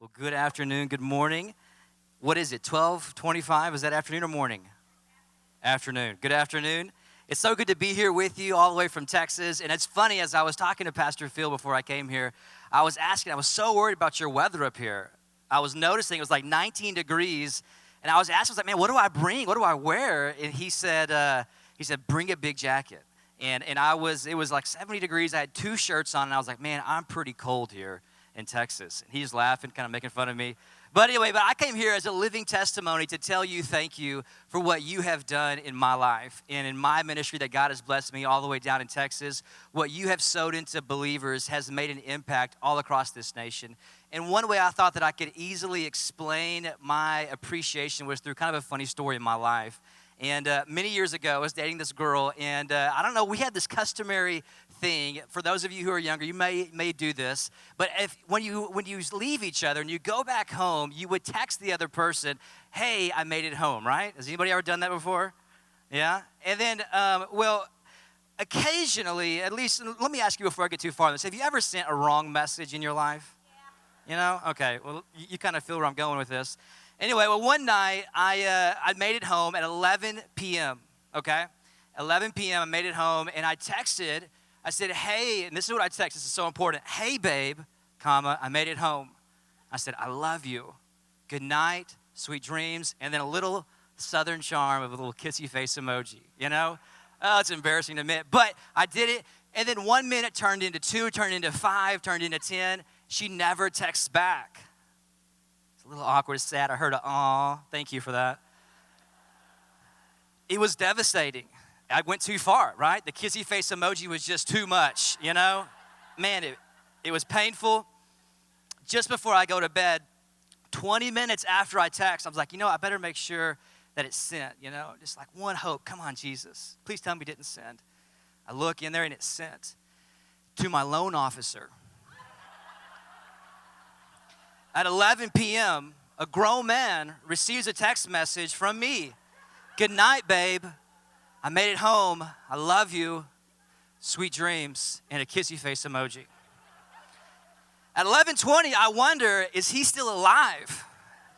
Well, good afternoon, good morning. What is it, 12:25? Is that afternoon or morning? Afternoon. Good afternoon. It's so good to be here with you all the way from Texas. And it's funny, as I was talking to Pastor Phil before I came here, I was so worried about your weather up here. I was noticing it was like 19 degrees. And I was asking, man, what do I bring? What do I wear? And he said, bring a big jacket. And it was like 70 degrees. I had two shirts on, and I was like, man, I'm pretty cold here in Texas. And he's laughing, kind of making fun of me. But anyway, I came here as a living testimony to tell you thank you for what you have done in my life and in my ministry that God has blessed me all the way down in Texas. What you have sowed into believers has made an impact all across this nation. And one way I thought that I could easily explain my appreciation was through kind of a funny story in my life. And many years ago, I was dating this girl, and I don't know, we had this customary thing. For those of you who are younger, you may do this, but when you leave each other and you go back home, you would text the other person, hey, I made it home, right? Has anybody ever done that before? Yeah? And then, occasionally, at least, let me ask you before I get too far on this, have you ever sent a wrong message in your life? Yeah. You know? Okay, well, you kind of feel where I'm going with this. Anyway, well, one night, I made it home at 11 p.m., okay? 11 p.m., I made it home, and I texted. I said, hey, and this is what I texted. This is so important. Hey, babe, comma, I made it home. I said, I love you. Good night, sweet dreams, and then a little southern charm of a little kissy face emoji, you know? Oh, it's embarrassing to admit, but I did it, and then 1 minute turned into 2, turned into 5, turned into 10. She never texts back. It's a little awkward, sad. I heard a aw. Thank you for that. It was devastating. I went too far, right? The kissy face emoji was just too much, you know? Man, it was painful. Just before I go to bed, 20 minutes after I text, I was like, I better make sure that it's sent, Just like one hope. Come on, Jesus. Please tell me it didn't send. I look in there and it's sent to my loan officer. At 11 p.m., a grown man receives a text message from me. Good night, babe. I made it home. I love you. Sweet dreams. And a kissy face emoji. At 11:20, I wonder, is he still alive?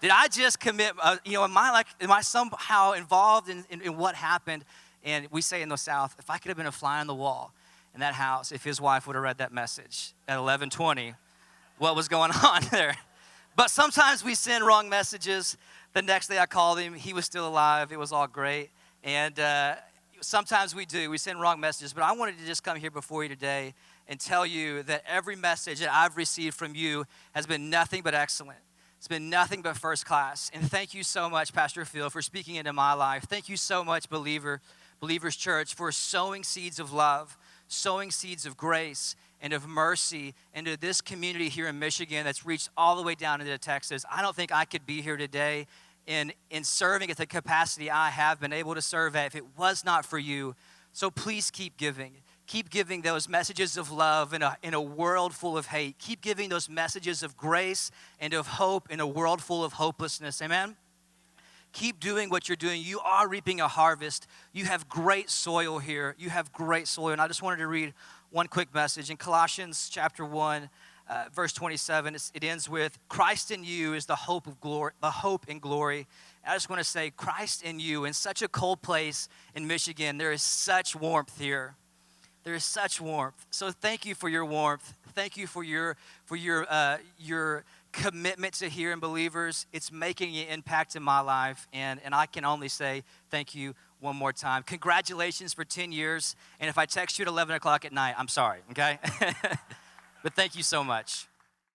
Did I just commit, am I somehow involved in what happened? And we say in the South, if I could have been a fly on the wall in that house, if his wife would have read that message at 11:20, what was going on there? But sometimes we send wrong messages. The next day I called him. He was still alive. It was all great. And sometimes we do. We send wrong messages. But I wanted to just come here before you today and tell you that every message that I've received from you has been nothing but excellent. It's been nothing but first class. And thank you so much, Pastor Phil, for speaking into my life. Thank you so much, Believers Church, for sowing seeds of love, sowing seeds of grace and of mercy into this community here in Michigan that's reached all the way down into Texas. I don't think I could be here today in serving at the capacity I have been able to serve at if it was not for you. So please keep giving. Keep giving those messages of love in a world full of hate. Keep giving those messages of grace and of hope in a world full of hopelessness. Amen? Keep doing what you're doing. You are reaping a harvest. You have great soil here. You have great soil. And I just wanted to read one quick message. In Colossians chapter 1, verse 27, it ends with, Christ in you is the hope of glory, the hope and glory. And I just want to say, Christ in you, in such a cold place in Michigan, there is such warmth here. There is such warmth. So thank you for your warmth. Thank you for your commitment to here in Believers. It's making an impact in my life, and I can only say thank you one more time. Congratulations for 10 years, and if I text you at 11 o'clock at night, I'm sorry, okay? But thank you so much.